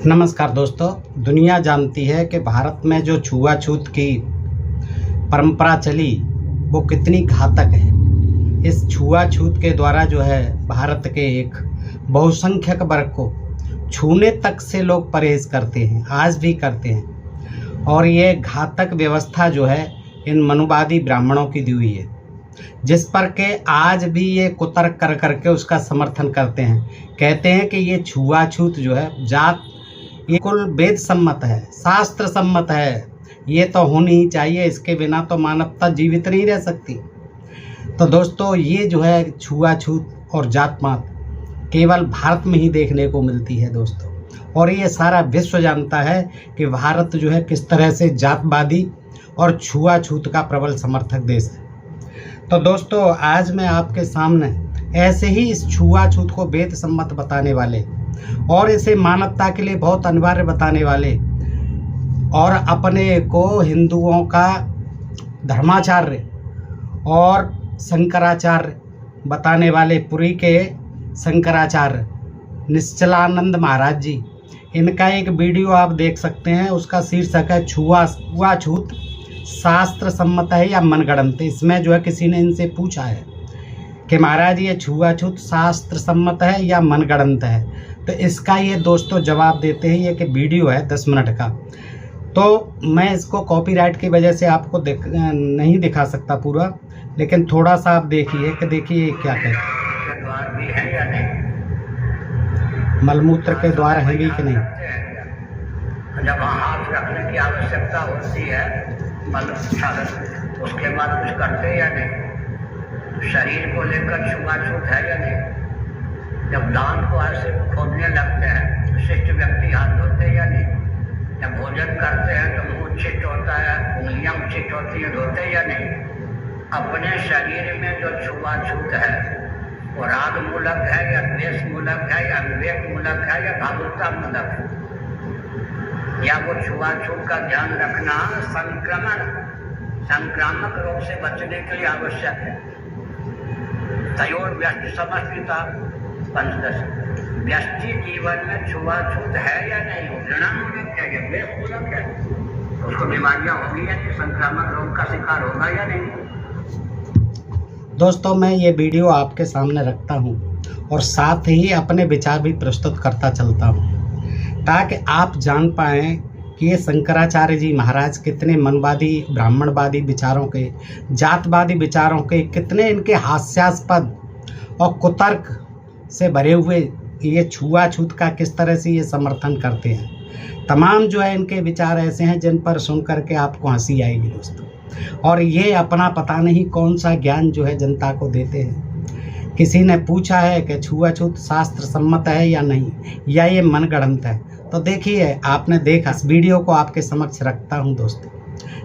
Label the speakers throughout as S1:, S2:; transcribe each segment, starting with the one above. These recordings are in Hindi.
S1: नमस्कार दोस्तों, दुनिया जानती है कि भारत में जो छुआछूत की परंपरा चली वो कितनी घातक है। इस छुआछूत के द्वारा जो है भारत के एक बहुसंख्यक वर्ग को छूने तक से लोग परहेज करते हैं, आज भी करते हैं। और ये घातक व्यवस्था जो है इन मनुवादी ब्राह्मणों की दी हुई है, जिस पर के आज भी ये कुतर्क कर करके उसका समर्थन करते हैं। कहते हैं कि ये छुआछूत जो है जात ये कुल वेद सम्मत है, शास्त्र सम्मत है, ये तो होनी ही चाहिए, इसके बिना तो मानवता जीवित नहीं रह सकती। तो दोस्तों, ये जो है छुआछूत और जात पात केवल भारत में ही देखने को मिलती है दोस्तों। और ये सारा विश्व जानता है कि भारत जो है किस तरह से जातवादी और छुआछूत का प्रबल समर्थक देश है। तो दोस्तों, आज मैं आपके सामने ऐसे ही इस छुआछूत को वेद सम्मत बताने वाले और इसे मानवता के लिए बहुत अनिवार्य बताने वाले और अपने को हिंदुओं का धर्माचार्य और शंकराचार्य बताने वाले पुरी के शंकराचार्य निश्चलानंद महाराज जी, इनका एक वीडियो आप देख सकते हैं। उसका शीर्षक है छुआछूत शास्त्र सम्मत है या मनगढ़ंत। इसमें जो है किसी ने इनसे पूछा है कि महाराज ये छुआछूत शास्त्र सम्मत है या मनगढ़ंत है। तो इसका ये दोस्तों जवाब देते हैं। ये कि वीडियो है 10 मिनट का, तो मैं इसको कॉपीराइट की वजह से आपको नहीं दिखा सकता पूरा, लेकिन थोड़ा सा आप देखिए कि देखिए क्या कहते हैं।
S2: द्वार भी है या नहीं?
S1: मलमूत्र के द्वार हैं भी कि नहीं?
S2: जब वहाँ हाथ रखने की आवश्यकता होती है मल क्षालन, उसके बाद कुछ करते या नहीं? शरीर को लेकर छुआछूत है या नहीं? जब दांत को ऐसे खोदने लगते हैं तो शिष्ट व्यक्ति हाथ धोते या नहीं? जब भोजन करते हैं तो मुंह उच्छिष्ट होता है, उंगलियां उच्छिष्ट होती है, धोते या नहीं? अपने शरीर में जो छुआछूत है वो राग मूलक है या द्वेष मूलक है या विवेक मूलक है या भावुकता मूलक है? या वो छुआछूत का ध्यान रखना संक्रामक रोग से बचने के लिए आवश्यक है। तयोर व्यष्टि समष्टिता पंचदश, व्यष्टि जीवन में छुआछूत है या नहीं? घृणा मूलक है या द्वेष मूलक है? उसको बीमारियां होगी या नहीं? संक्रामक रोग का शिकार होगा या नहीं?
S1: दोस्तों, मैं ये वीडियो आपके सामने रखता हूँ और साथ ही अपने विचार भी प्रस्तुत करता चलता हूँ, ताकि आप जान पाएँ कि ये शंकराचार्य जी महाराज कितने मनवादी ब्राह्मणवादी विचारों के, जातवादी विचारों के, कितने इनके हास्यास्पद और कुतर्क से भरे हुए ये छुआछूत का किस तरह से ये समर्थन करते हैं। तमाम जो है इनके विचार ऐसे हैं जिन पर सुन करके आपको हंसी आएगी दोस्तों। और ये अपना पता नहीं कौन सा ज्ञान जो है जनता को देते हैं। किसी ने पूछा है कि छुआछूत शास्त्र सम्मत है या नहीं, या ये मनगढ़ंत है। तो देखिए, आपने देखा, इस वीडियो को आपके समक्ष रखता हूं दोस्तों,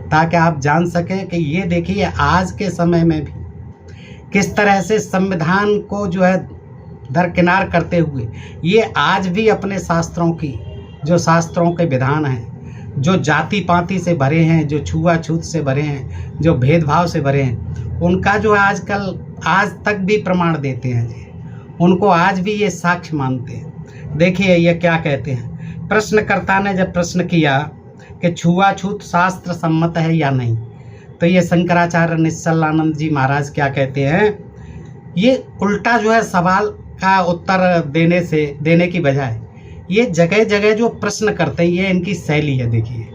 S1: ताकि आप जान सकें कि ये देखिए आज के समय में भी किस तरह से संविधान को जो है दरकिनार करते हुए ये आज भी अपने शास्त्रों की, जो शास्त्रों के विधान हैं, जो जाति पाति से भरे हैं, जो छुआछूत से भरे हैं, जो भेदभाव से भरे हैं, उनका जो आजकल आज तक भी प्रमाण देते हैं जी, उनको आज भी ये साक्ष्य मानते हैं। देखिए ये क्या कहते हैं। प्रश्नकर्ता ने जब प्रश्न किया कि छुआछूत शास्त्र सम्मत है या नहीं, तो ये शंकराचार्य निश्चलानंद जी महाराज क्या कहते हैं, ये उल्टा जो है सवाल का उत्तर देने की बजाय ये जगह जगह जो प्रश्न करते हैं, ये इनकी शैली है। देखिए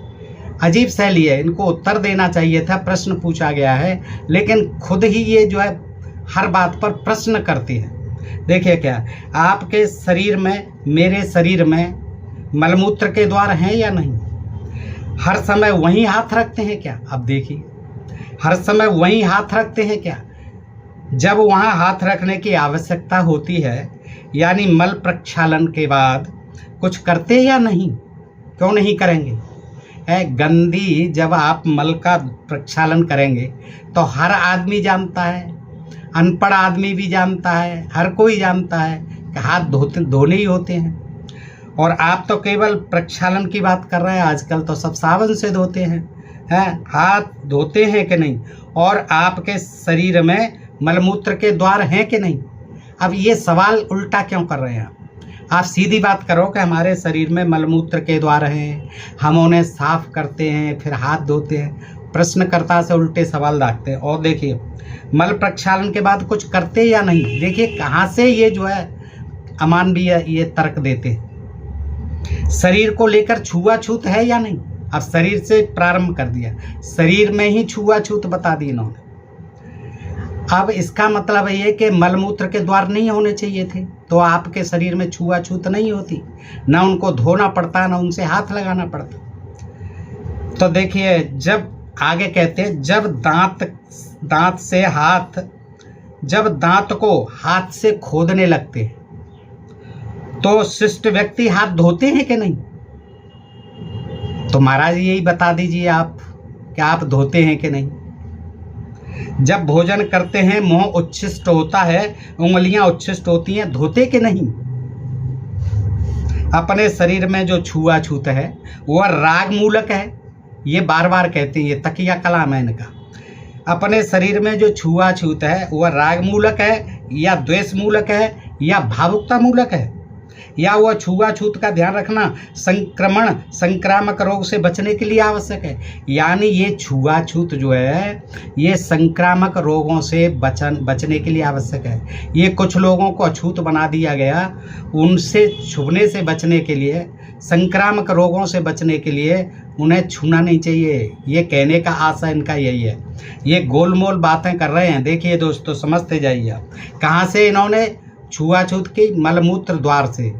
S1: अजीब शैली है। इनको उत्तर देना चाहिए था, प्रश्न पूछा गया है, लेकिन खुद ही ये जो है हर बात पर प्रश्न करते हैं। देखिए क्या, आपके शरीर में, मेरे शरीर में मलमूत्र के द्वार हैं या नहीं? हर समय वहीं हाथ रखते हैं क्या? अब देखिए, हर समय वहीं हाथ रखते हैं क्या? जब वहाँ हाथ रखने की आवश्यकता होती है, यानी मल प्रक्षालन के बाद कुछ करते या नहीं? क्यों नहीं करेंगे? गंदी, जब आप मल का प्रक्षालन करेंगे तो हर आदमी जानता है, अनपढ़ आदमी भी जानता है, हर कोई जानता है कि हाथ धोने ही होते हैं। और आप तो केवल प्रक्षालन की बात कर रहे हैं, आजकल तो सब साबुन से धोते हैं। हाथ धोते हैं कि नहीं? और आपके शरीर में मलमूत्र के द्वार हैं कि नहीं? अब ये सवाल उल्टा क्यों कर रहे हैं आप? आप सीधी बात करो कि हमारे शरीर में मलमूत्र के द्वार हैं, हम उन्हें साफ करते हैं, फिर हाथ धोते हैं। प्रश्नकर्ता से उल्टे सवाल रखते हैं। और देखिए, मल प्रक्षालन के बाद कुछ करते या नहीं। देखिए कहाँ से ये जो है अमानवीय ये तर्क देते हैं। शरीर को लेकर छुआछूत है या नहीं। अब शरीर से प्रारंभ कर दिया, शरीर में ही छुआछूत बता दी इन्होंने। अब इसका मतलब ये कि मलमूत्र के द्वार नहीं होने चाहिए थे, तो आपके शरीर में छुआछूत नहीं होती, ना उनको धोना पड़ता, ना उनसे हाथ लगाना पड़ता। तो देखिए, जब आगे कहते हैं, जब दांत को हाथ से खोदने लगते हैं तो शिष्ट व्यक्ति हाथ धोते हैं कि नहीं। तो महाराज यही बता दीजिए आप कि आप धोते हैं कि नहीं। जब भोजन करते हैं मुंह उच्छिष्ट होता है, उंगलियां उच्छिष्ट होती हैं, धोते कि नहीं। अपने शरीर में जो छुआछूत है वह राग मूलक है, ये बार बार कहते हैं, ये तकिया कलाम है इनका। अपने शरीर में जो छुआछूत है वह राग मूलक है या द्वेष मूलक है या भावुकता मूलक है, या वह छुआछूत का ध्यान रखना संक्रामक रोग से बचने के लिए आवश्यक है। यानी ये छुआछूत जो है ये संक्रामक रोगों से बचने के लिए आवश्यक है। ये कुछ लोगों को अछूत बना दिया गया, उनसे छुने से बचने के लिए, संक्रामक रोगों से बचने के लिए उन्हें छूना नहीं चाहिए। ये कहने का आशा इनका यही है। ये गोलमोल बातें कर रहे हैं। देखिए दोस्तों, समझते जाइए आप। कहाँ से इन्होंने छुआछूत की, मलमूत्र द्वार से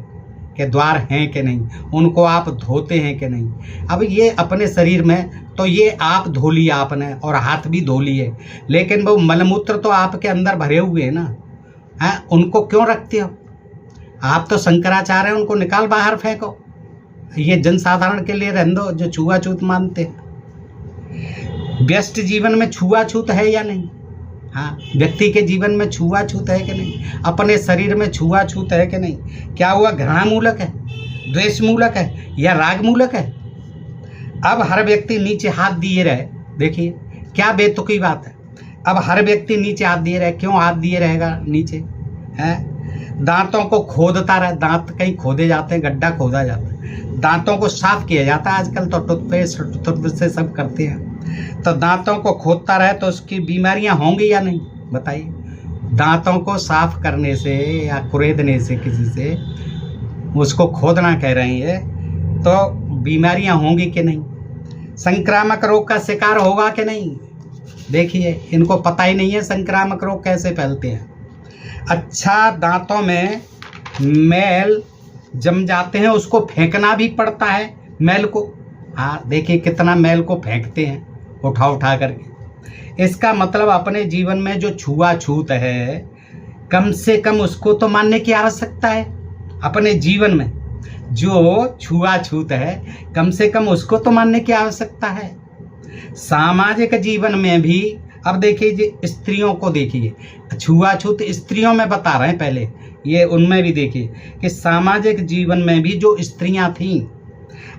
S1: के द्वार हैं कि नहीं, उनको आप धोते हैं कि नहीं। अब ये अपने शरीर में, तो ये आप धो लिया आपने और हाथ भी धो लिए, लेकिन वो मलमूत्र तो आपके अंदर भरे हुए हैं ना, हैं, उनको क्यों रखते हो आप। तो शंकराचार्य हैं, उनको निकाल बाहर फेंको। ये जनसाधारण के लिए रहने दो जो छुआछूत मानते हैं। व्यस्त जीवन में छुआछूत है या नहीं। हाँ, व्यक्ति के जीवन में छुआछूत है कि नहीं, अपने शरीर में छुआछूत है कि नहीं। क्या हुआ घृणा मूलक है, द्वेष मूलक है या राग मूलक है। अब हर व्यक्ति नीचे हाथ दिए रहे, देखिए क्या बेतुकी बात है। अब हर व्यक्ति नीचे हाथ दिए रहे, क्यों हाथ दिए रहेगा नीचे है। दांतों को खोदता रहे, दांत कहीं खोदे जाते हैं, गड्ढा खोदा जाता है, दांतों को साफ किया जाता है। आजकल तो टूथपेस्ट से सब करते हैं। तो दांतों को खोदता रहे तो उसकी बीमारियां होंगी या नहीं, बताइए। दांतों को साफ करने से या कुरेदने से, किसी से उसको खोदना कह रहे हैं, तो बीमारियां होंगी कि नहीं। संक्रामक रोग का शिकार होगा कि नहीं। देखिए, इनको पता ही नहीं है संक्रामक रोग कैसे फैलते हैं। अच्छा, दांतों में मैल जम जाते हैं, उसको फेंकना भी पड़ता है मैल को। हाँ, देखिए कितना मैल को फेंकते हैं उठा करके। इसका मतलब अपने जीवन में जो छुआछूत है, कम से कम उसको तो मानने की आवश्यकता है। अपने जीवन में जो छुआछूत है, कम से कम उसको तो मानने की आवश्यकता है। सामाजिक जीवन में भी, अब देखिए जी, स्त्रियों को देखिए, छुआछूत स्त्रियों में बता रहे हैं पहले, ये उनमें भी देखिए कि सामाजिक जीवन में भी जो स्त्रियां थीं।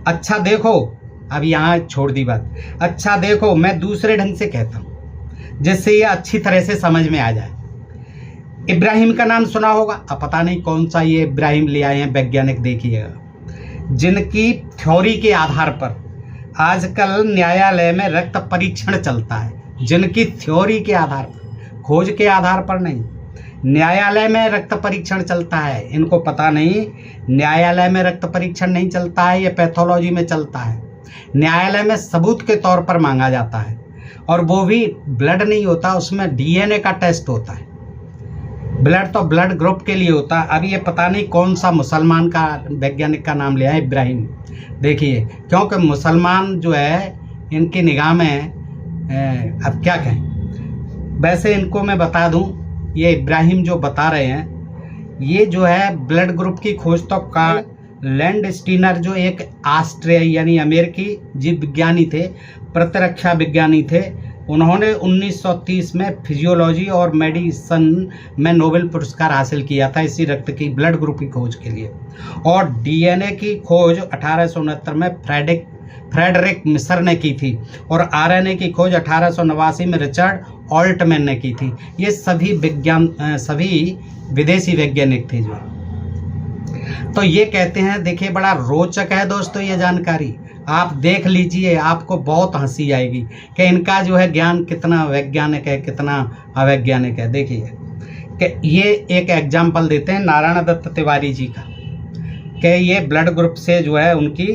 S1: अच्छा देखो, अब यहाँ छोड़ दी बात। अच्छा देखो, मैं दूसरे ढंग से कहता हूँ जिससे ये अच्छी तरह से समझ में आ जाए। इब्राहिम का नाम सुना होगा। अब पता नहीं कौन सा ये इब्राहिम ले आए हैं वैज्ञानिक, देखिएगा, जिनकी थ्योरी के आधार पर आजकल न्यायालय में रक्त परीक्षण चलता है। जिनकी थ्योरी के आधार पर, खोज के आधार पर नहीं, न्यायालय में रक्त परीक्षण चलता है। इनको पता नहीं, न्यायालय में रक्त परीक्षण नहीं चलता है, ये पैथोलॉजी में चलता है। न्यायालय में सबूत के तौर पर मांगा जाता है, और वो भी ब्लड नहीं होता, उसमें डीएनए का टेस्ट होता है। ब्लड तो ब्लड ग्रुप के लिए होता है। अब ये पता नहीं कौन सा मुसलमान का वैज्ञानिक का नाम लिया है, इब्राहिम। देखिए, क्योंकि मुसलमान जो है इनकी निगाह में, अब क्या कहें। वैसे इनको मैं बता दूं, ये इब्राहिम जो बता रहे हैं, ये जो है ब्लड ग्रुप की खोज तो कार्ल लैंडस्टीनर, जो एक ऑस्ट्रिया यानी अमेरिकी जीव विज्ञानी थे, प्रतिरक्षा विज्ञानी थे, उन्होंने 1930 में फिजियोलॉजी और मेडिसिन में नोबेल पुरस्कार हासिल किया था इसी रक्त की, ब्लड ग्रुप की खोज के लिए। और डीएनए की खोज 1869 में फ्रेडरिक मिसर ने की थी, और आरएनए की खोज 1889 में रिचर्ड ऑल्टमैन ने की थी। ये सभी विदेशी वैज्ञानिक थे जो। तो ये कहते हैं, देखिए बड़ा रोचक है दोस्तों ये जानकारी, आप देख लीजिए, आपको बहुत हंसी आएगी कि इनका जो है ज्ञान कितना वैज्ञानिक है, कितना अवैज्ञानिक है। देखिए कि ये एक एग्जाम्पल देते हैं नारायण दत्त तिवारी जी का, कि ये ब्लड ग्रुप से जो है उनकी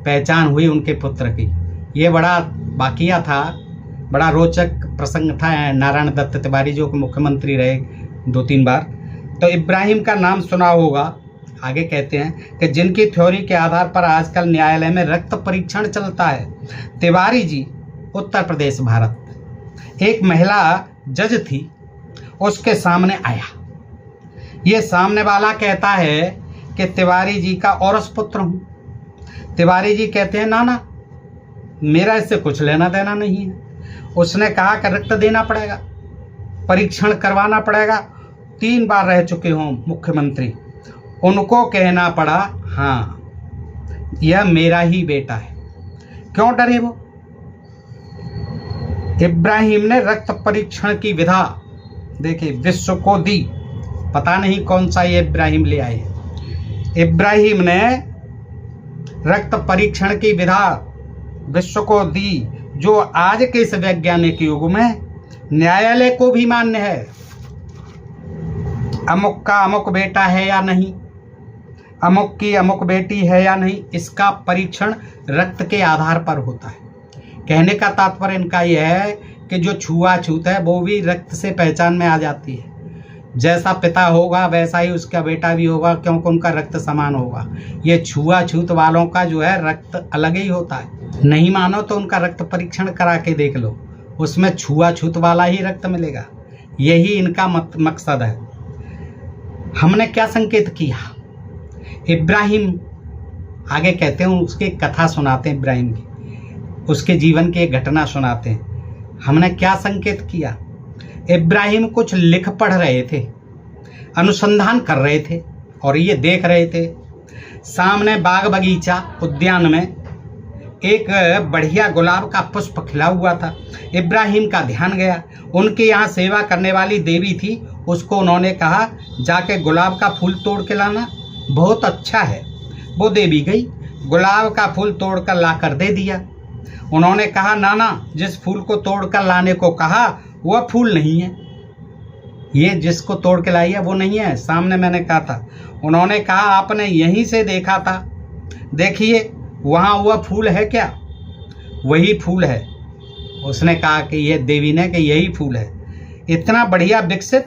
S1: पहचान हुई उनके पुत्र की। ये बड़ा वाकया था, बड़ा रोचक प्रसंग था। नारायण दत्त तिवारी जो मुख्यमंत्री रहे 2-3 बार, तो इब्राहिम का नाम सुना होगा। आगे कहते हैं कि जिनकी थ्योरी के आधार पर आजकल न्यायालय में रक्त परीक्षण चलता है। तिवारी जी उत्तर प्रदेश भारत, एक महिला जज थी, उसके सामने आया। ये सामने वाला कहता है कि तिवारी जी का औरस पुत्र हूँ। तिवारी जी कहते हैं ना ना, मेरा इससे कुछ लेना देना नहीं है। उसने कहा कि रक्त देना पड़ेगा, परीक्षण करवाना पड़ेगा। 3 बार रह चुके हों मुख्यमंत्री, उनको कहना पड़ा हाँ यह मेरा ही बेटा है। क्यों डरे वो? इब्राहिम ने रक्त परीक्षण की विधा देखिए विश्व को दी। पता नहीं कौन सा ये इब्राहिम ले आए। इब्राहिम ने रक्त परीक्षण की विधा विश्व को दी, जो आज के इस वैज्ञानिक युग में न्यायालय को भी मान्य है। अमुक का अमुक बेटा है या नहीं, अमुक की अमुक बेटी है या नहीं, इसका परीक्षण रक्त के आधार पर होता है। कहने का तात्पर्य इनका यह है कि जो छुआछूत है वो भी रक्त से पहचान में आ जाती है। जैसा पिता होगा वैसा ही उसका बेटा भी होगा, क्योंकि उनका रक्त समान होगा। ये छुआछूत वालों का जो है रक्त अलग ही होता है। नहीं मानो तो उनका रक्त परीक्षण करा के देख लो, उसमें छुआछूत वाला ही रक्त मिलेगा। यही इनका मकसद है। हमने क्या संकेत किया? इब्राहिम आगे कहते हैं, उसकी कथा सुनाते हैं इब्राहिम की, उसके जीवन की एक घटना सुनाते हैं। हमने क्या संकेत किया? इब्राहिम कुछ लिख पढ़ रहे थे, अनुसंधान कर रहे थे और ये देख रहे थे सामने बाग बगीचा उद्यान में एक बढ़िया गुलाब का पुष्प खिला हुआ था। इब्राहिम का ध्यान गया। उनके यहाँ सेवा करने वाली देवी थी, उसको उन्होंने कहा जाके गुलाब का फूल तोड़ के लाना, बहुत अच्छा है। वो देवी गई, गुलाब का फूल तोड़ कर ला कर दे दिया। उन्होंने कहा नाना, जिस फूल को तोड़ कर लाने को कहा वह फूल नहीं है, ये जिसको तोड़ के लाई है वो नहीं है, सामने मैंने कहा था। उन्होंने कहा आपने यहीं से देखा था, देखिए वहाँ वह फूल है क्या? वही फूल है। उसने कहा कि ये देवी ने कि यही फूल है। इतना बढ़िया विकसित,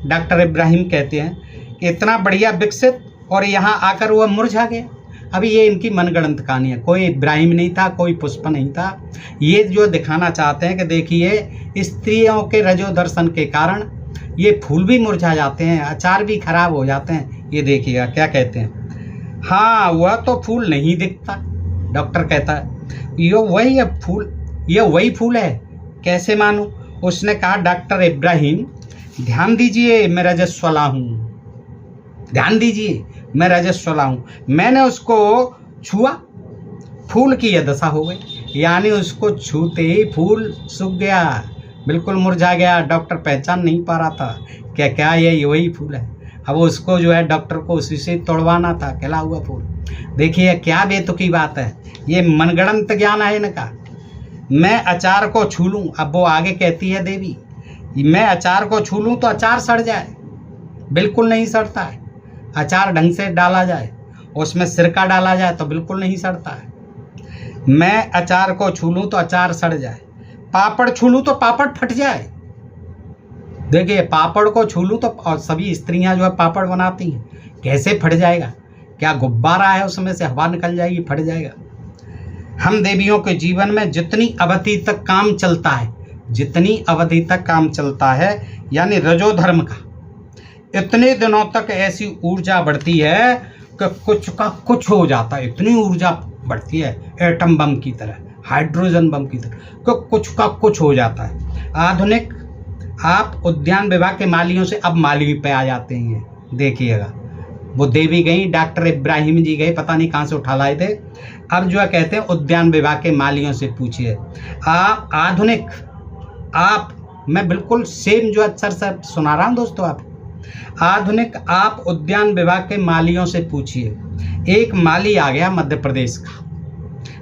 S1: डॉक्टर इब्राहिम कहते हैं कि इतना बढ़िया विकसित, और यहाँ आकर वह मुरझा गया। अभी ये इनकी मनगढ़ंत कहानी है, कोई इब्राहिम नहीं था, कोई पुष्प नहीं था। ये जो दिखाना चाहते हैं कि देखिए स्त्रियों के रजो दर्शन के कारण ये फूल भी मुरझा जाते हैं, अचार भी खराब हो जाते हैं। ये देखिएगा क्या कहते हैं, हाँ वह तो फूल नहीं दिखता। डॉक्टर कहता है ये वही है फूल, ये वही फूल है, कैसे मानूं? उसने कहा डॉक्टर इब्राहिम ध्यान दीजिए, मैं रजस्वला हूँ, ध्यान दीजिए मैं रजस्वला हूँ। मैंने उसको छुआ, फूल की यह दशा हो गई, यानी उसको छूते ही फूल सूख गया, बिल्कुल मुरझा गया। डॉक्टर पहचान नहीं पा रहा था क्या क्या ये वही फूल है। अब उसको जो है डॉक्टर को उसी से तोड़वाना था, खिला हुआ फूल। देखिए क्या बेतुकी बात है, ये मनगढ़ंत ज्ञान है इनका। मैं अचार को छू लूँ, अब वो आगे कहती है देवी, मैं अचार को छू लूँ तो अचार सड़ जाए, बिल्कुल नहीं सड़ता है। अचार ढंग से डाला जाए, उसमें सिरका डाला जाए तो बिल्कुल नहीं सड़ता है। मैं अचार को छू लूँ तो अचार सड़ जाए, पापड़ छू लूँ तो पापड़ फट जाए। देखिए पापड़ को छू लूँ तो, और सभी स्त्रियां जो है पापड़ बनाती हैं, कैसे फट जाएगा? क्या गुब्बारा है उसमें से हवा निकल जाएगी, फट जाएगा। हम देवियों के जीवन में जितनी अवधि तक काम चलता है, जितनी अवधि तक काम चलता है यानी रजोधर्म का, इतने दिनों तक ऐसी ऊर्जा बढ़ती है कि कुछ का कुछ हो जाता है। इतनी ऊर्जा बढ़ती है एटम बम की तरह, हाइड्रोजन बम की तरह, कि कुछ का कुछ हो जाता है। आधुनिक आप उद्यान विभाग के मालियों से अब माली पे आ जाते हैं। देखिएगा वो देवी गई, डॉक्टर इब्राहिम जी गए, पता नहीं कहाँ से उठा लाए थे। अब जो है कहते हैं उद्यान विभाग के मालियों से पूछिए। आप आधुनिक, आप मैं बिल्कुल सेम जो अक्षर से सुना रहा हूँ दोस्तों, आप आधुनिक आप उद्यान विभाग के मालियों से पूछिए। एक माली आ गया मध्य प्रदेश का,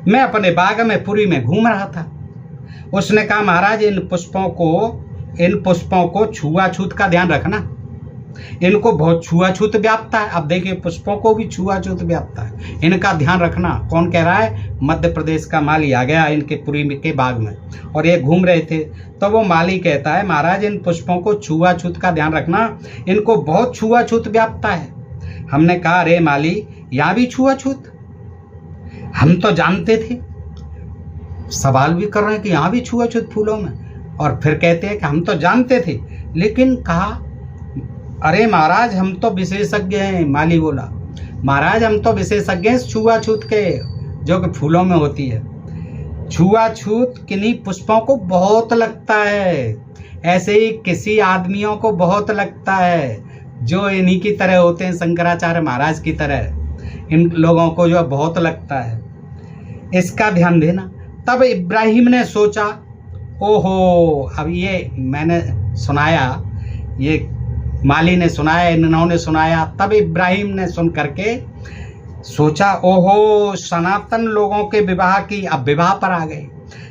S1: मैं अपने बाग में पुरी में घूम रहा था। उसने कहा महाराज इन पुष्पों को छुआछूत का ध्यान रखना, इनको बहुत छुआछूत व्यापता है। अब देखिए पुष्पों को भी छुआछूत व्यापता है, इनका ध्यान रखना। कौन कह रहा है? मध्य प्रदेश का माली आ गया इनके पुरी के बाग में और ये घूम रहे थे। तो वो माली कहता है महाराज इन पुष्पों को छुआछूत का ध्यान रखना, इनको बहुत छुआछूत व्यापता है। हमने कहा अरे माली यहाँ भी छुआछूत? हम तो जानते थे, सवाल भी कर रहे हैं कि यहाँ भी छुआछूत फूलों में, और फिर कहते हैं कि हम तो जानते थे। लेकिन कहा अरे महाराज हम तो विशेषज्ञ हैं। माली बोला महाराज हम तो विशेषज्ञ हैं छुआछूत के, जो कि फूलों में होती है। छुआछूत किन्हीं पुष्पों को बहुत लगता है, ऐसे ही किसी आदमियों को बहुत लगता है जो इन्हीं की तरह होते हैं, शंकराचार्य महाराज की तरह। इन लोगों को जो बहुत लगता है, इसका ध्यान देना। तब इब्राहिम ने सोचा ओहो, अब ये मैंने सुनाया, ये माली ने सुनाया, इन्होंने सुनाया। तब इब्राहिम ने सुन करके सोचा ओहो सनातन लोगों के विवाह की, अब विवाह पर आ गए।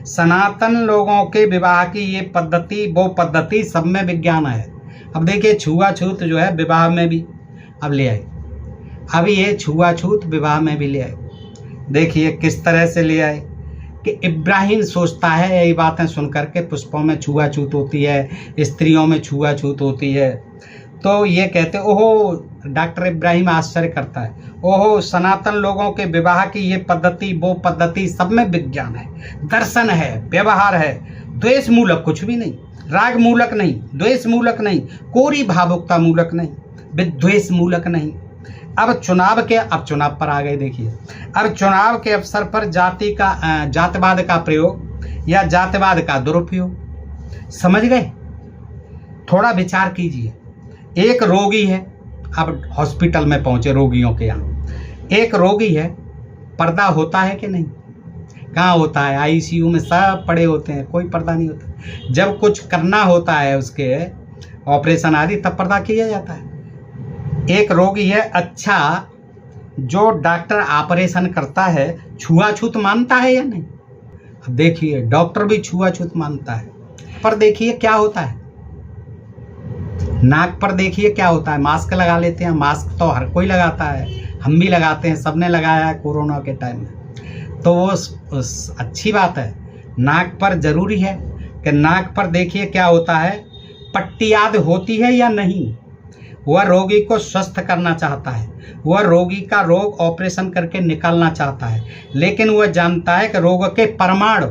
S1: सनातन लोगों के विवाह की ये पद्धति वो पद्धति सब में विज्ञान है। अब देखिए छुआछूत जो है विवाह में भी अब ले आए, अब ये छुआछूत विवाह में भी ले आए। देखिए किस तरह से ले आए कि इब्राहिम सोचता है यही बातें सुन करके पुष्पों में छुआछूत होती है, स्त्रियों में छुआछूत होती है। तो ये कहते ओहो, डॉक्टर इब्राहिम आश्चर्य करता है, ओहो सनातन लोगों के विवाह की ये पद्धति वो पद्धति सब में विज्ञान है, दर्शन है, व्यवहार है, द्वेष मूलक कुछ भी नहीं, राग मूलक नहीं, द्वेष मूलक नहीं, कोरी भावुकता मूलक नहीं, विद्वेष मूलक नहीं। अब चुनाव पर आ गए। देखिए अब चुनाव के अवसर पर जातिवाद का प्रयोग या जातिवाद का दुरुपयोग, समझ गए? थोड़ा विचार कीजिए। एक रोगी है, अब हॉस्पिटल में पहुंचे रोगियों के यहाँ, एक रोगी है, पर्दा होता है कि नहीं? कहाँ होता है? आईसीयू में सब पड़े होते हैं, कोई पर्दा नहीं होता। जब कुछ करना होता है उसके ऑपरेशन आदि तब पर्दा किया जाता है। एक रोगी है, अच्छा जो डॉक्टर ऑपरेशन करता है छुआछूत मानता है या नहीं? अब देखिए डॉक्टर भी छुआछूत मानता है। पर देखिए क्या होता है, नाक पर देखिए क्या होता है, मास्क लगा लेते हैं। मास्क तो हर कोई लगाता है, हम भी लगाते हैं, सबने लगाया है कोरोना के टाइम में। तो वो अच्छी बात है, नाक पर जरूरी है कि नाक पर देखिए क्या होता है, पट्टी आदि होती है या नहीं। वह रोगी को स्वस्थ करना चाहता है, वह रोगी का रोग ऑपरेशन करके निकालना चाहता है, लेकिन वह जानता है कि रोग के परमाणु,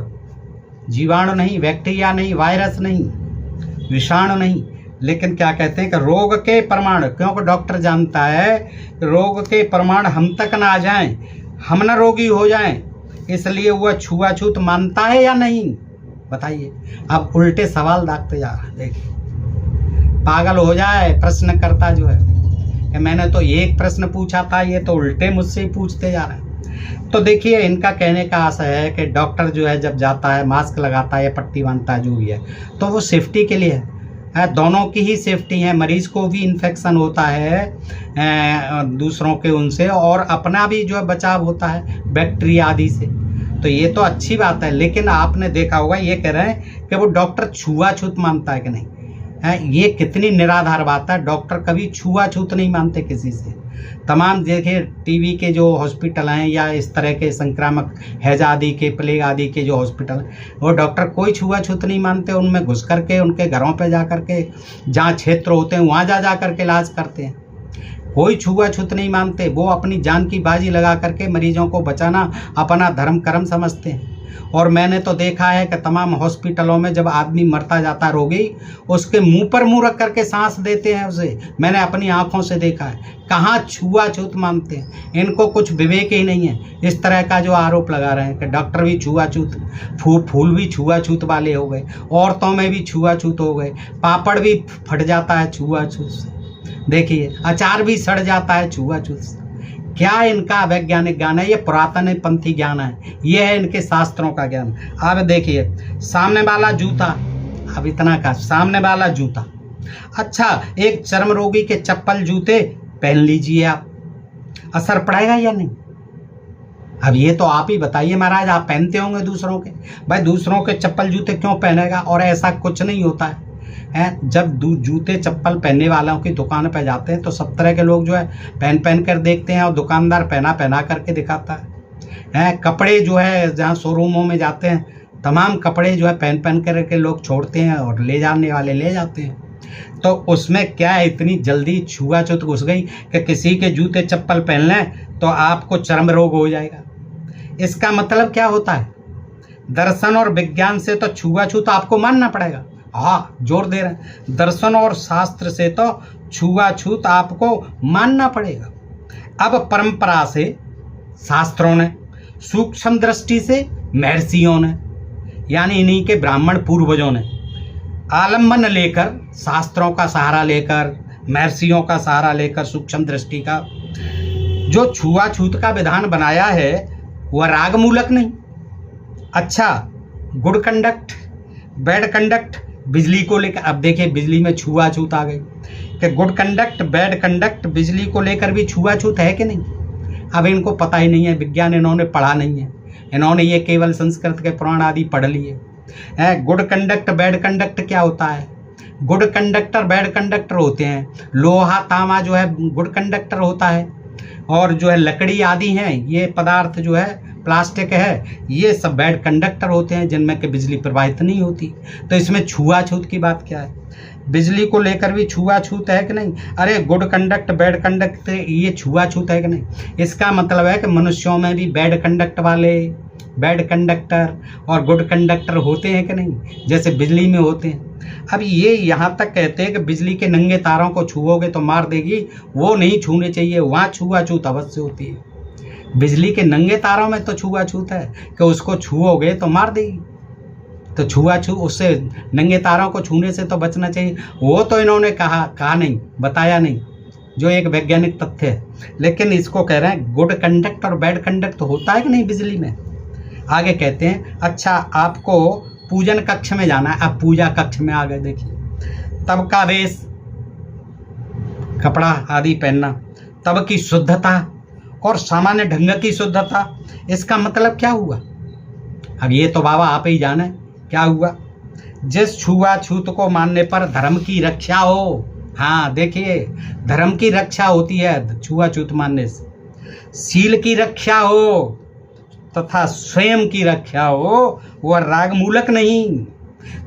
S1: जीवाणु नहीं, बैक्टीरिया नहीं, वायरस नहीं, विषाणु नहीं, लेकिन क्या कहते हैं कि रोग के परमाणु, क्योंकि डॉक्टर जानता है रोग के परमाणु हम तक ना आ जाएं, हम ना रोगी हो जाएं, इसलिए वह छुआछूत मानता है या नहीं? बताइए। अब उल्टे सवाल दागते जा रहा है। देखिए पागल हो जाए प्रश्नकर्ता जो है कि मैंने तो एक प्रश्न पूछा था, ये तो उल्टे मुझसे ही पूछते जा रहे हैं। तो देखिए इनका कहने का आशय है कि डॉक्टर जो है जब जाता है, मास्क लगाता है या पट्टी बांधता है, जो भी है, तो वो सेफ्टी के लिए है, दोनों की ही सेफ्टी है। मरीज को भी इन्फेक्शन होता है दूसरों के उनसे, और अपना भी जो है बचाव होता है बैक्टीरिया आदि से। तो ये तो अच्छी बात है, लेकिन आपने देखा होगा ये कह रहे हैं कि वो डॉक्टर छुआछूत मानता है कि नहीं। ये कितनी निराधार बात है। डॉक्टर कभी छुआछूत नहीं मानते किसी से। तमाम देखिए टीवी के जो हॉस्पिटल हैं या इस तरह के संक्रामक हैजा आदि के, प्लेग आदि के जो हॉस्पिटल, वो डॉक्टर कोई छुआछूत नहीं मानते। उनमें घुस करके उनके घरों पे जा करके, जहाँ क्षेत्र होते हैं वहाँ जा करके इलाज करते हैं। कोई छुआछूत नहीं मानते। वो अपनी जान की बाजी लगा करके मरीजों को बचाना अपना धर्म कर्म समझते हैं। और मैंने तो देखा है कि तमाम हॉस्पिटलों में जब आदमी मरता जाता है रोगी, उसके मुंह पर मुंह रख करके सांस देते हैं उसे। मैंने अपनी आंखों से देखा है। कहाँ छुआछूत मानते हैं, इनको कुछ विवेक ही नहीं है। इस तरह का जो आरोप लगा रहे हैं कि डॉक्टर भी छुआछूत, फूल भी छुआछूत वाले हो गए, औरतों में भी छुआछूत हो गए, पापड़ भी फट जाता है छुआछूत से, देखिए अचार भी सड़ जाता है छुआछूत से। क्या इनका वैज्ञानिक ज्ञान है? ये पुरातन पंथी ज्ञान है, ये है इनके शास्त्रों का ज्ञान। अब देखिए सामने वाला जूता, अब इतना का सामने वाला जूता अच्छा, एक चर्म रोगी के चप्पल जूते पहन लीजिए आप, असर पड़ेगा या नहीं? अब ये तो आप ही बताइए महाराज, आप पहनते होंगे दूसरों के, भाई दूसरों के चप्पल जूते क्यों पहनेगा? और ऐसा कुछ नहीं होता है जब जूते चप्पल पहनने वालों की दुकान पर जाते हैं तो सब तरह के लोग जो है पहन कर देखते हैं, और दुकानदार पहना करके दिखाता है। कपड़े जो है जहाँ शोरूमों में जाते हैं, तमाम कपड़े जो है पहन कर के लोग छोड़ते हैं और ले जाने वाले ले जाते हैं। तो उसमें क्या है, इतनी जल्दी छुआछूत घुस गई कि किसी के जूते चप्पल पहन लें तो आपको चर्म रोग हो जाएगा। इसका मतलब क्या होता है? दर्शन और विज्ञान से तो छुआछूत आपको मानना पड़ेगा। हाँ, जोर दे रहे हैं, दर्शन और शास्त्र से तो छुआछूत आपको मानना पड़ेगा। अब परंपरा से शास्त्रों ने, सूक्ष्म दृष्टि से महर्षियों ने, यानी इन्हीं के ब्राह्मण पूर्वजों ने आलम्बन लेकर, शास्त्रों का सहारा लेकर, महर्षियों का सहारा लेकर, सूक्ष्म दृष्टि का जो छुआछूत का विधान बनाया है वह राग मूलक नहीं। अच्छा, गुड कंडक्ट, बैड कंडक्ट, बिजली को लेकर, अब देखिए बिजली में छुआछूत आ गई कि गुड कंडक्ट, बैड कंडक्ट, बिजली को लेकर भी छुआछूत है कि नहीं? अब इनको पता ही नहीं है, विज्ञान इन्होंने पढ़ा नहीं है, इन्होंने ये केवल संस्कृत के पुराण आदि पढ़ लिए हैं। गुड कंडक्ट, बैड कंडक्ट क्या होता है? गुड कंडक्टर, बैड कंडक्टर होते हैं। लोहा तांबा जो है गुड कंडक्टर होता है, और जो है लकड़ी आदि हैं, ये पदार्थ जो है प्लास्टिक है, ये सब बैड कंडक्टर होते हैं जिनमें कि बिजली प्रवाहित नहीं होती। तो इसमें छुआछूत की बात क्या है? बिजली को लेकर भी छुआछूत है कि नहीं? अरे गुड कंडक्ट, बैड कंडक्ट, ये छुआछूत है कि नहीं? इसका मतलब है कि मनुष्यों में भी बैड कंडक्ट वाले, बैड कंडक्टर और गुड कंडक्टर होते हैं कि नहीं, जैसे बिजली में होते हैं। अब ये यहाँ तक कहते हैं कि बिजली के नंगे तारों को छुओगे तो मार देगी, वो नहीं छूने चाहिए, वहाँ छुआछूत अवश्य होती है। बिजली के नंगे तारों में तो छुआछूत है कि उसको छुओगे तो मार देगी, तो छुआछूत, उससे नंगे तारों को छूने से तो बचना चाहिए। वो तो इन्होंने कहा नहीं, बताया नहीं, जो एक वैज्ञानिक तथ्य है। लेकिन इसको कह रहे हैं गुड कंडक्ट और बैड कंडक्ट होता है कि नहीं बिजली में। आगे कहते हैं, अच्छा आपको पूजन कक्ष में जाना है। अब पूजा कक्ष में आ गए, देखिए तब का वेश, कपड़ा आदि पहनना, तब की शुद्धता और सामान्य ढंग की शुद्धता, इसका मतलब क्या हुआ? अब ये तो बाबा आप ही जाने क्या हुआ। जिस छुआछूत को मानने पर धर्म की रक्षा हो, हाँ देखिए धर्म की रक्षा होती है छुआछूत मानने से, शील की रक्षा हो तथा स्वयं की रक्षा हो, वह राग मूलक नहीं,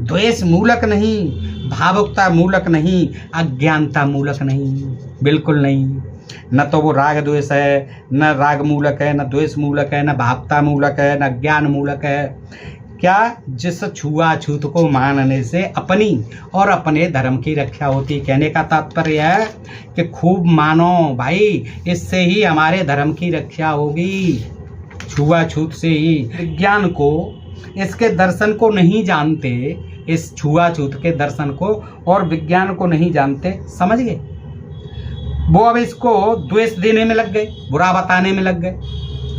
S1: द्वेष मूलक नहीं, भावुकता मूलक नहीं, अज्ञानता मूलक नहीं, बिल्कुल नहीं। न तो वो राग द्वेष है, न राग मूलक है, न द्वेष मूलक है, न भावता मूलक है, न ज्ञान मूलक है। क्या? जिस छुआछूत को मानने से अपनी और अपने धर्म की रक्षा होती। कहने का तात्पर्य है कि खूब मानो भाई, इससे ही हमारे धर्म की रक्षा होगी, छुआछूत से ही। विज्ञान को, इसके दर्शन को नहीं जानते, इस छुआछूत के दर्शन को और विज्ञान को नहीं जानते, समझ गए? वो अब इसको द्वेष देने में लग गए, बुरा बताने में लग गए,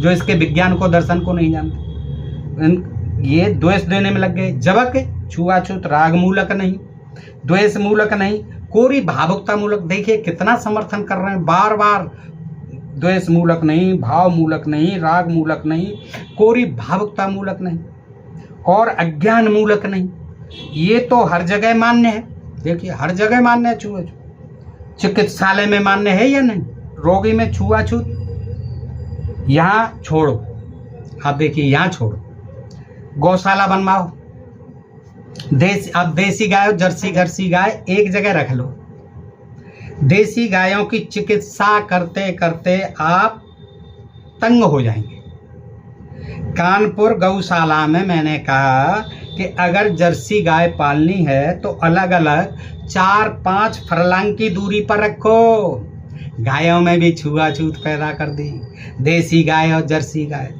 S1: जो इसके विज्ञान को, दर्शन को नहीं जानते, ये द्वेष देने में लग गए। जबकि छुआछूत राग मूलक नहीं, द्वेष मूलक नहीं, कोरी भावुकता मूलक। देखिए कितना समर्थन कर रहे हैं बार बार, द्वेष मूलक नहीं, भाव मूलक नहीं, राग मूलक नहीं, कोरी भावुकता मूलक नहीं, और अज्ञान मूलक नहीं। ये तो हर जगह मान्य है, देखिए हर जगह मान्य है छुआछूत। चिकित्सालय में मान्य है या नहीं? रोगी में छुआछूत यहाँ छोड़ो, आप देखिए यहाँ छोड़ो, गौशाला बनवाओ, अब देसी गाय और जर्सी गाय एक जगह रख लो। देसी गायों की चिकित्सा करते करते आप तंग हो जाएंगे। कानपुर गौशाला में मैंने कहा कि अगर जर्सी गाय पालनी है तो अलग अलग 4-5 फरलांग की दूरी पर रखो। गायों में भी छुआछूत पैदा कर दी, देसी गाय और जर्सी गाय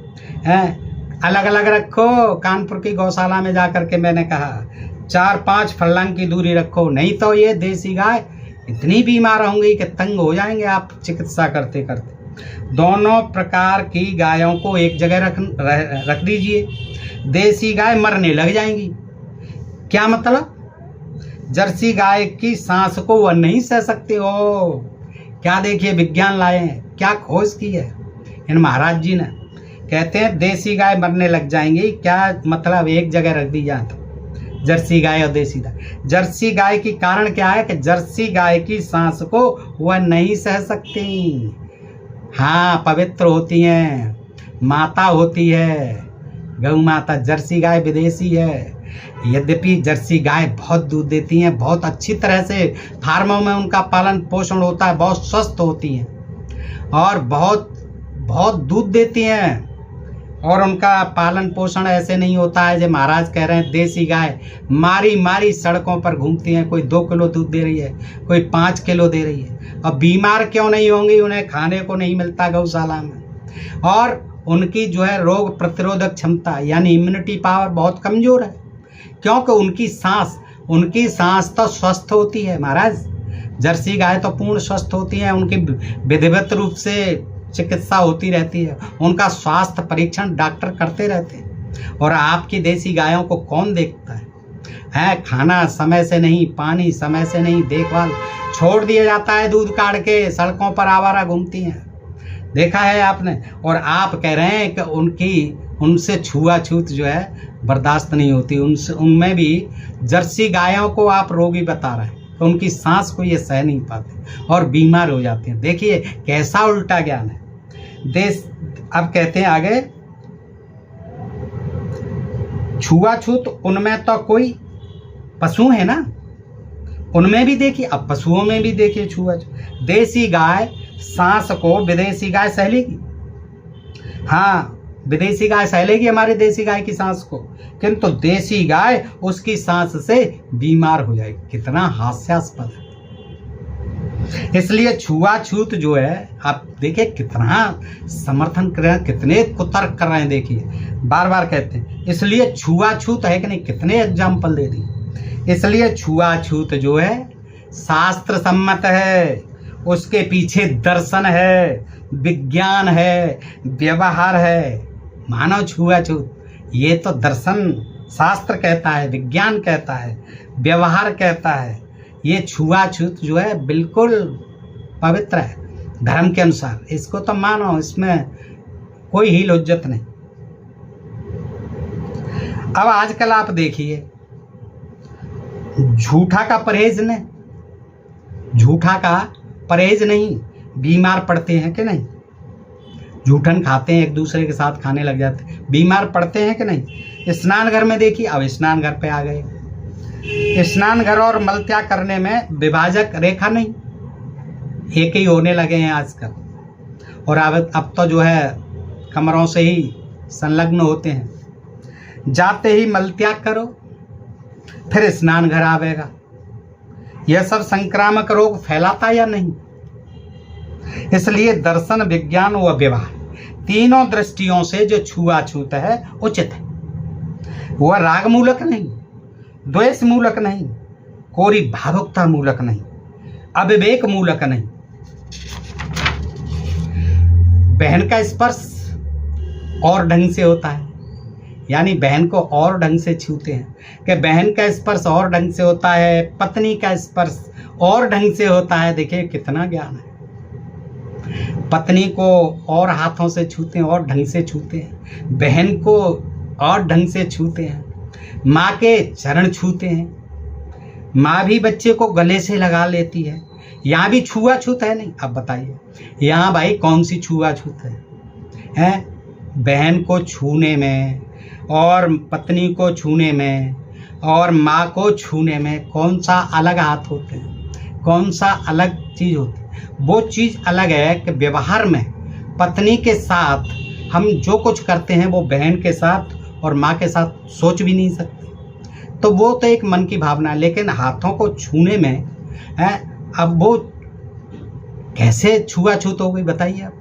S1: हैं, अलग अलग रखो। कानपुर की गौशाला में जाकर के मैंने कहा 4-5 फरलांग की दूरी रखो, नहीं तो ये देसी गाय इतनी बीमार होंगी कि तंग हो जाएंगे आप चिकित्सा करते करते। दोनों प्रकार की गायों को एक जगह रख दीजिए, देसी गाय मरने लग जाएंगी। क्या मतलब? जर्सी गाय की सांस को वह नहीं सह सकते हो। क्या देखिए विज्ञान लाए हैं, क्या खोज की है इन महाराज जी ने। कहते हैं देसी गाय मरने लग जाएंगी, क्या मतलब एक जगह रख दी जाए तो जर्सी गाय और देसी गाय। जर्सी गाय की कारण क्या है कि जर्सी गाय की सांस को वह नहीं सह सकती। हाँ, पवित्र होती हैं, माता होती है गौ माता। जर्सी गाय विदेशी है, यद्यपि जर्सी गाय बहुत दूध देती हैं, बहुत अच्छी तरह से फार्मों में उनका पालन पोषण होता है, बहुत स्वस्थ होती हैं और बहुत बहुत दूध देती हैं। और उनका पालन पोषण ऐसे नहीं होता है जो महाराज कह रहे हैं देसी गाय मारी मारी सड़कों पर घूमती हैं, कोई 2 किलो दूध दे रही है, कोई 5 किलो दे रही है। अब बीमार क्यों नहीं होंगी, उन्हें खाने को नहीं मिलता गौशाला में, और उनकी जो है रोग प्रतिरोधक क्षमता यानी इम्यूनिटी पावर बहुत कमज़ोर है, क्योंकि उनकी सांस तो स्वस्थ होती है महाराज। जर्सी गाय तो पूर्ण स्वस्थ होती हैं, उनकी विधिवत रूप से चिकित्सा होती रहती है, उनका स्वास्थ्य परीक्षण डॉक्टर करते रहते हैं। और आपकी देसी गायों को कौन देखता है? खाना समय से नहीं, पानी समय से नहीं, देखभाल छोड़ दिया जाता है, दूध काट के सड़कों पर आवारा घूमती हैं, देखा है आपने। और आप कह रहे हैं कि उनसे छुआछूत जो है बर्दाश्त नहीं होती, उनमें भी जर्सी गायों को आप रोगी बता रहे हैं, तो उनकी सांस को ये सह नहीं पाते और बीमार हो जाते हैं। देखिए कैसा उल्टा ज्ञान है देश। अब कहते हैं आगे, छुआछूत उनमें तो कोई पशु है ना, उनमें भी देखिए, अब पशुओं में भी देखिए छुआछूत। देसी गाय सांस को विदेशी गाय सह लेगी, हाँ विदेशी गाय सह लेगी हमारी देसी गाय की सांस को, किंतु देसी गाय उसकी सांस से बीमार हो जाएगी। कितना हास्यास्पद है। इसलिए छुआछूत जो है, आप देखिए कितना समर्थन कर रहे हैं, कितने कुतर्क कर रहे हैं। देखिए बार बार कहते हैं इसलिए छुआछूत है कि नहीं, कितने एग्जाम्पल दे दी। इसलिए छुआछूत जो है शास्त्र सम्मत है, उसके पीछे दर्शन है, विज्ञान है, व्यवहार है। मानव छुआछूत, ये तो दर्शन शास्त्र कहता है, विज्ञान कहता है, व्यवहार कहता है। ये छुआछूत जो है बिल्कुल पवित्र है धर्म के अनुसार, इसको तो मानो, इसमें कोई हील हुज्जत नहीं। अब आजकल आप देखिए झूठा का परहेज नहीं, बीमार पड़ते हैं कि नहीं। झूठन खाते हैं, एक दूसरे के साथ खाने लग जाते हैं, बीमार पड़ते हैं कि नहीं। स्नान घर में देखिए, अब स्नान घर पे आ गए, स्नान घर और मलत्याग करने में विभाजक रेखा नहीं, एक ही होने लगे हैं आजकल। और अब तो जो है कमरों से ही संलग्न होते हैं। जाते ही मलत्याग करो, फिर स्नान घर आवेगा। यह सब संक्रामक रोग फैलाता या नहीं। इसलिए दर्शन, विज्ञान व व्यवहार तीनों दृष्टियों से जो छुआछूत है उचित है। वह राग मूलक नहीं, द्वेष मूलक नहीं, कोरी भावुकता मूलक नहीं, अविवेक मूलक नहीं। बहन का स्पर्श और ढंग से होता है, यानी बहन को और ढंग से छूते हैं कि बहन का स्पर्श और ढंग से होता है, पत्नी का स्पर्श और ढंग से होता है। देखिए कितना ज्ञान है। पत्नी को और हाथों से छूते हैं, और ढंग से छूते हैं, बहन को और ढंग से छूते हैं, माँ के चरण छूते हैं, माँ भी बच्चे को गले से लगा लेती है। यहाँ भी छुआछूत है नहीं। अब बताइए यहाँ भाई कौन सी छुआछूत है? बहन को छूने में और पत्नी को छूने में और माँ को छूने में कौन सा अलग हाथ होते हैं, कौन सा अलग चीज़ होती है? वो चीज़ अलग है कि व्यवहार में पत्नी के साथ हम जो कुछ करते हैं वो बहन के साथ और माँ के साथ सोच भी नहीं सकते, तो वो तो एक मन की भावना है। लेकिन हाथों को छूने में अब वो कैसे छुआछूत हो गई बताइए आप।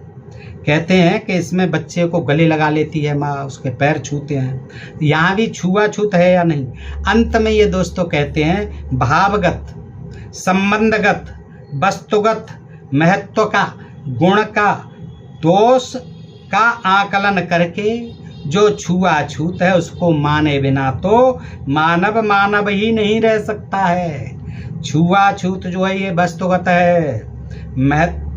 S1: कहते हैं कि इसमें बच्चे को गले लगा लेती है माँ, उसके पैर छूते हैं। यहाँ भी छुआछूत है या नहीं? अंत में ये दोस्तों कहते हैं भावगत, संबंधगत, वस्तुगत महत्व का, गुण का, दोष का आकलन करके जो छुआछूत है उसको माने बिना तो मानव ही नहीं रह सकता है। छुआछूत जो है ये वस्तुगत है,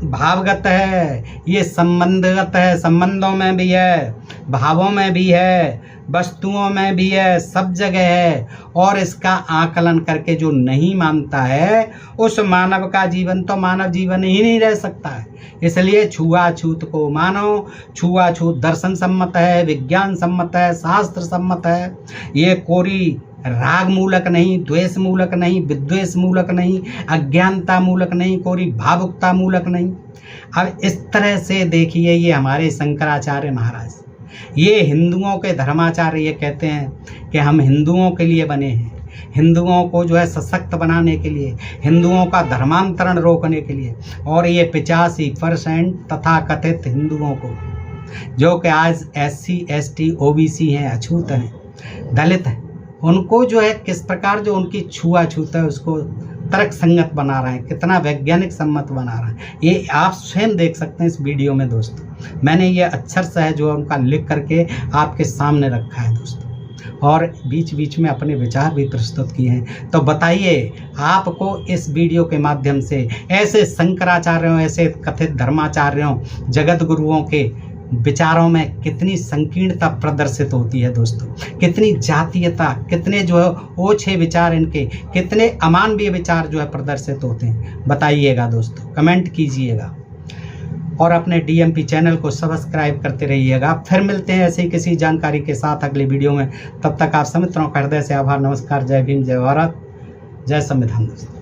S1: भावगत है, ये संबंधगत है, संबंधों में भी है, भावों में भी है, वस्तुओं में भी है, सब जगह है। और इसका आकलन करके जो नहीं मानता है उस मानव का जीवन तो मानव जीवन ही नहीं रह सकता है। इसलिए छुआछूत को मानो। छुआछूत दर्शन सम्मत है, विज्ञान सम्मत है, शास्त्र सम्मत है। ये कोई राग मूलक नहीं, द्वेष मूलक नहीं, विद्वेष मूलक नहीं, अज्ञानता मूलक नहीं, कोई भावुकता मूलक नहीं। अब इस तरह से देखिए, ये हमारे शंकराचार्य महाराज, ये हिंदुओं के धर्माचार्य, ये कहते हैं कि हम हिंदुओं के लिए बने हैं, हिंदुओं को जो है सशक्त बनाने के लिए, हिंदुओं का धर्मांतरण रोकने के लिए। और ये 85% तथाकथित हिंदुओं को, जो कि आज SC ST OBC हैं, अछूत हैं, दलित हैं, उनको जो है किस प्रकार जो उनकी छुआछूत है उसको तर्क संगत बना रहे हैं, कितना वैज्ञानिक सम्मत बना रहे हैं, ये आप स्वयं देख सकते हैं इस वीडियो में दोस्तों। मैंने ये अक्षर से है जो उनका लिख करके आपके सामने रखा है दोस्तों, और बीच बीच में अपने विचार भी प्रस्तुत किए हैं। तो बताइए, आपको इस वीडियो के माध्यम से ऐसे शंकराचार्यों, ऐसे कथित धर्माचार्यों, जगत गुरुओं के विचारों में कितनी संकीर्णता प्रदर्शित होती है दोस्तों, कितनी जातीयता, कितने जो है ओछे विचार, इनके कितने अमानवीय विचार जो है प्रदर्शित होते हैं। बताइएगा दोस्तों, कमेंट कीजिएगा और अपने DMP चैनल को सब्सक्राइब करते रहिएगा। फिर मिलते हैं ऐसे ही किसी जानकारी के साथ अगले वीडियो में। तब तक आप सभी मित्रों का हृदय से आभार, नमस्कार, जय भीम, जय भारत, जय संविधान दोस्तों।